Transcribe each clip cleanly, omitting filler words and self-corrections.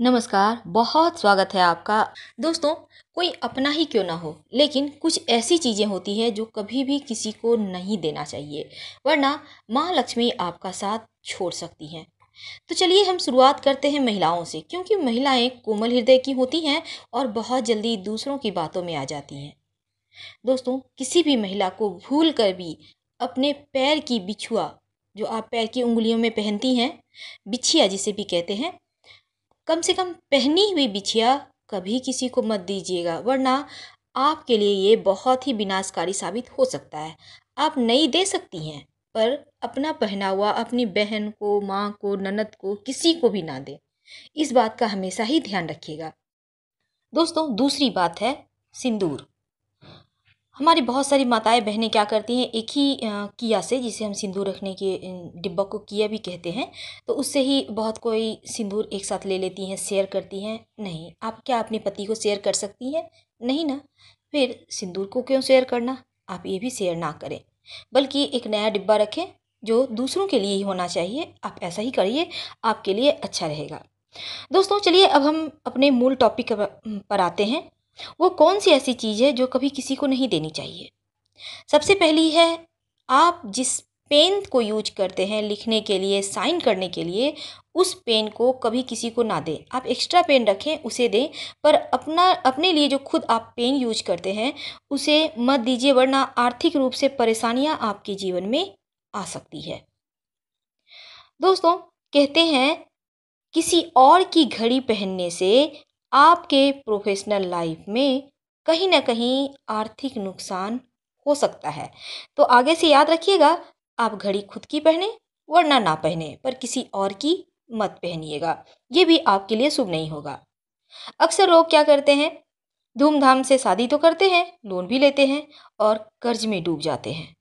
नमस्कार, बहुत स्वागत है आपका। दोस्तों, कोई अपना ही क्यों ना हो, लेकिन कुछ ऐसी चीज़ें होती हैं जो कभी भी किसी को नहीं देना चाहिए, वरना माँ लक्ष्मी आपका साथ छोड़ सकती हैं। तो चलिए हम शुरुआत करते हैं महिलाओं से, क्योंकि महिलाएं कोमल हृदय की होती हैं और बहुत जल्दी दूसरों की बातों में आ जाती हैं। दोस्तों, किसी भी महिला को भूल कर भी अपने पैर की बिछुआ, जो आप पैर की उंगलियों में पहनती हैं, बिछिया जिसे भी कहते हैं, कम से कम पहनी हुई बिछिया कभी किसी को मत दीजिएगा, वरना आपके लिए ये बहुत ही विनाशकारी साबित हो सकता है। आप नई दे सकती हैं, पर अपना पहना हुआ अपनी बहन को, माँ को, ननद को, किसी को भी ना दें। इस बात का हमेशा ही ध्यान रखिएगा। दोस्तों, दूसरी बात है सिंदूर। हमारी बहुत सारी माताएं बहनें क्या करती हैं, एक ही किया से, जिसे हम सिंदूर रखने के डिब्बा को किया भी कहते हैं, तो उससे ही बहुत कोई सिंदूर एक साथ ले लेती हैं, शेयर करती हैं। नहीं, आप क्या अपने पति को शेयर कर सकती हैं? नहीं ना। फिर सिंदूर को क्यों शेयर करना? आप ये भी शेयर ना करें, बल्कि एक नया डिब्बा रखें जो दूसरों के लिए ही होना चाहिए। आप ऐसा ही करिए, आपके लिए अच्छा रहेगा। दोस्तों, चलिए अब हम अपने मूल टॉपिक पर आते हैं। वो कौन सी ऐसी चीज़ है जो कभी किसी को नहीं देनी चाहिए? सबसे पहली है, आप जिस पेन को यूज करते हैं लिखने के लिए, साइन करने के लिए, उस पेन को कभी किसी को ना दें। आप एक्स्ट्रा पेन रखें, उसे दें, पर अपने लिए जो खुद आप पेन यूज करते हैं उसे मत दीजिए, वरना आर्थिक रूप से परेशानियां आपके जीवन में आ सकती है। दोस्तों, कहते हैं किसी और की घड़ी पहनने से आपके प्रोफेशनल लाइफ में कहीं ना कहीं आर्थिक नुकसान हो सकता है। तो आगे से याद रखिएगा, आप घड़ी खुद की पहने वरना ना पहने, पर किसी और की मत पहनिएगा। ये भी आपके लिए शुभ नहीं होगा। अक्सर लोग क्या करते हैं, धूमधाम से शादी तो करते हैं, लोन भी लेते हैं और कर्ज में डूब जाते हैं।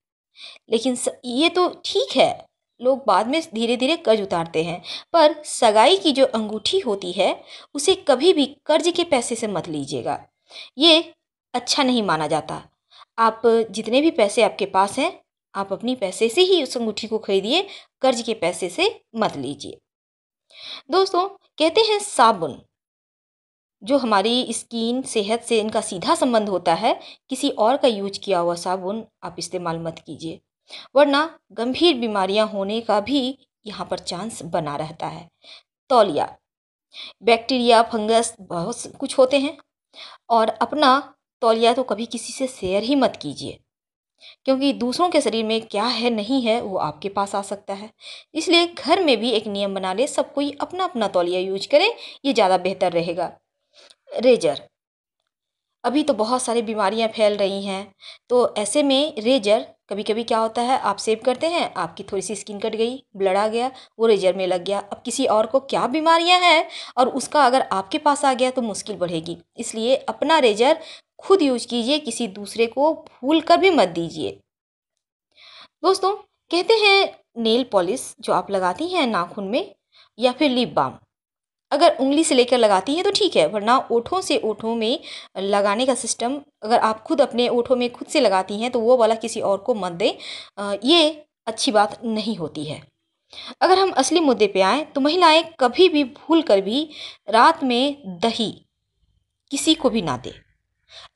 लेकिन ये तो ठीक है, लोग बाद में धीरे धीरे कर्ज उतारते हैं, पर सगाई की जो अंगूठी होती है उसे कभी भी कर्ज के पैसे से मत लीजिएगा। ये अच्छा नहीं माना जाता। आप जितने भी पैसे आपके पास हैं, आप अपनी पैसे से ही उस अंगूठी को खरीदिए, कर्ज के पैसे से मत लीजिए। दोस्तों, कहते हैं साबुन, जो हमारी स्किन सेहत से इनका सीधा संबंध होता है, किसी और का यूज किया हुआ साबुन आप इस्तेमाल मत कीजिए, वरना गंभीर बीमारियां होने का भी यहाँ पर चांस बना रहता है। तौलिया, बैक्टीरिया, फंगस, बहुत कुछ होते हैं, और अपना तौलिया तो कभी किसी से शेयर ही मत कीजिए, क्योंकि दूसरों के शरीर में क्या है नहीं है वो आपके पास आ सकता है। इसलिए घर में भी एक नियम बना ले, सब कोई अपना अपना तौलिया यूज करें, ये ज़्यादा बेहतर रहेगा। रेजर, अभी तो बहुत सारी बीमारियां फैल रही हैं, तो ऐसे में रेजर, कभी कभी क्या होता है, आप सेव करते हैं, आपकी थोड़ी सी स्किन कट गई, ब्लड आ गया, वो रेजर में लग गया। अब किसी और को क्या बीमारियां हैं और उसका अगर आपके पास आ गया तो मुश्किल बढ़ेगी। इसलिए अपना रेजर खुद यूज कीजिए, किसी दूसरे को भूल कर भी मत दीजिए। दोस्तों, कहते हैं नेल पॉलिश जो आप लगाती हैं नाखून में, या फिर लिप बाम, अगर उंगली से लेकर लगाती हैं तो ठीक है, वरना ओठों से ओठों में लगाने का सिस्टम अगर आप खुद अपने ओठों में खुद से लगाती हैं तो वो वाला किसी और को मत दें। ये अच्छी बात नहीं होती है। अगर हम असली मुद्दे पे आएँ, तो महिलाएं कभी भी भूल कर भी रात में दही किसी को भी ना दें।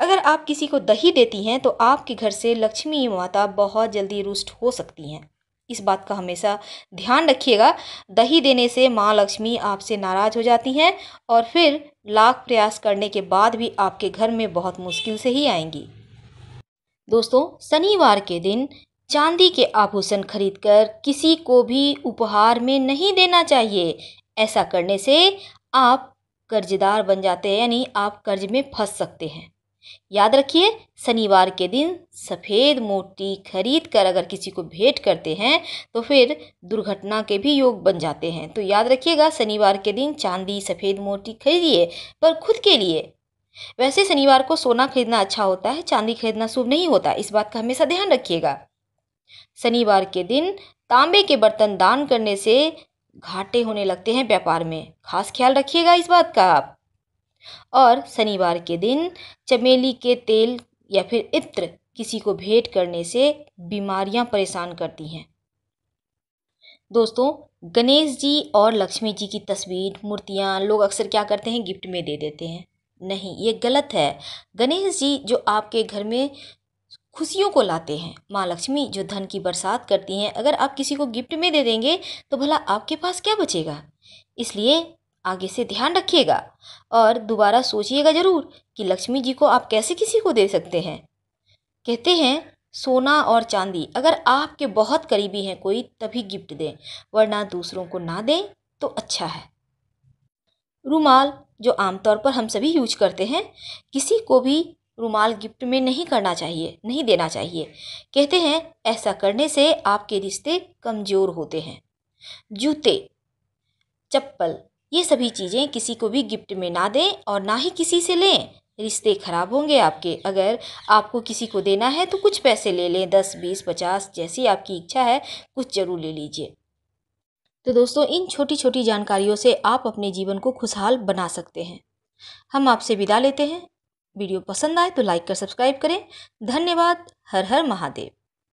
अगर आप किसी को दही देती हैं तो आपके घर से लक्ष्मी माता बहुत जल्दी रुष्ट हो सकती हैं। इस बात का हमेशा ध्यान रखिएगा। दही देने से माँ लक्ष्मी आपसे नाराज हो जाती हैं और फिर लाख प्रयास करने के बाद भी आपके घर में बहुत मुश्किल से ही आएंगी। दोस्तों, शनिवार के दिन चांदी के आभूषण खरीदकर किसी को भी उपहार में नहीं देना चाहिए। ऐसा करने से आप कर्जदार बन जाते हैं, यानी आप कर्ज में फंस सकते हैं। याद रखिए, शनिवार के दिन सफ़ेद मोती खरीद कर अगर किसी को भेंट करते हैं तो फिर दुर्घटना के भी योग बन जाते हैं। तो याद रखिएगा, शनिवार के दिन चांदी सफ़ेद मोती खरीदिए, पर खुद के लिए। वैसे शनिवार को सोना खरीदना अच्छा होता है, चांदी खरीदना शुभ नहीं होता, इस बात का हमेशा ध्यान रखिएगा। शनिवार के दिन तांबे के बर्तन दान करने से घाटे होने लगते हैं व्यापार में, खास ख्याल रखिएगा इस बात का आप। और शनिवार के दिन चमेली के तेल या फिर इत्र किसी को भेंट करने से बीमारियां परेशान करती हैं। दोस्तों, गणेश जी और लक्ष्मी जी की तस्वीर, मूर्तियाँ लोग अक्सर क्या करते हैं, गिफ्ट में दे देते हैं। नहीं, ये गलत है। गणेश जी जो आपके घर में खुशियों को लाते हैं, माँ लक्ष्मी जो धन की बरसात करती हैं, अगर आप किसी को गिफ्ट में दे देंगे तो भला आपके पास क्या बचेगा। इसलिए आगे से ध्यान रखिएगा और दोबारा सोचिएगा ज़रूर कि लक्ष्मी जी को आप कैसे किसी को दे सकते हैं। कहते हैं सोना और चांदी अगर आपके बहुत करीबी हैं कोई तभी गिफ्ट दें, वरना दूसरों को ना दें तो अच्छा है। रुमाल जो आमतौर पर हम सभी यूज करते हैं, किसी को भी रुमाल गिफ्ट में नहीं करना चाहिए, नहीं देना चाहिए। कहते हैं ऐसा करने से आपके रिश्ते कमज़ोर होते हैं। जूते, चप्पल, ये सभी चीज़ें किसी को भी गिफ्ट में ना दें और ना ही किसी से लें, रिश्ते खराब होंगे आपके। अगर आपको किसी को देना है तो कुछ पैसे ले लें, 10 20 50 जैसी आपकी इच्छा है, कुछ ज़रूर ले लीजिए। तो दोस्तों इन छोटी छोटी जानकारियों से आप अपने जीवन को खुशहाल बना सकते हैं। हम आपसे विदा लेते हैं। वीडियो पसंद आए तो लाइक कर सब्सक्राइब करें। धन्यवाद। हर हर महादेव।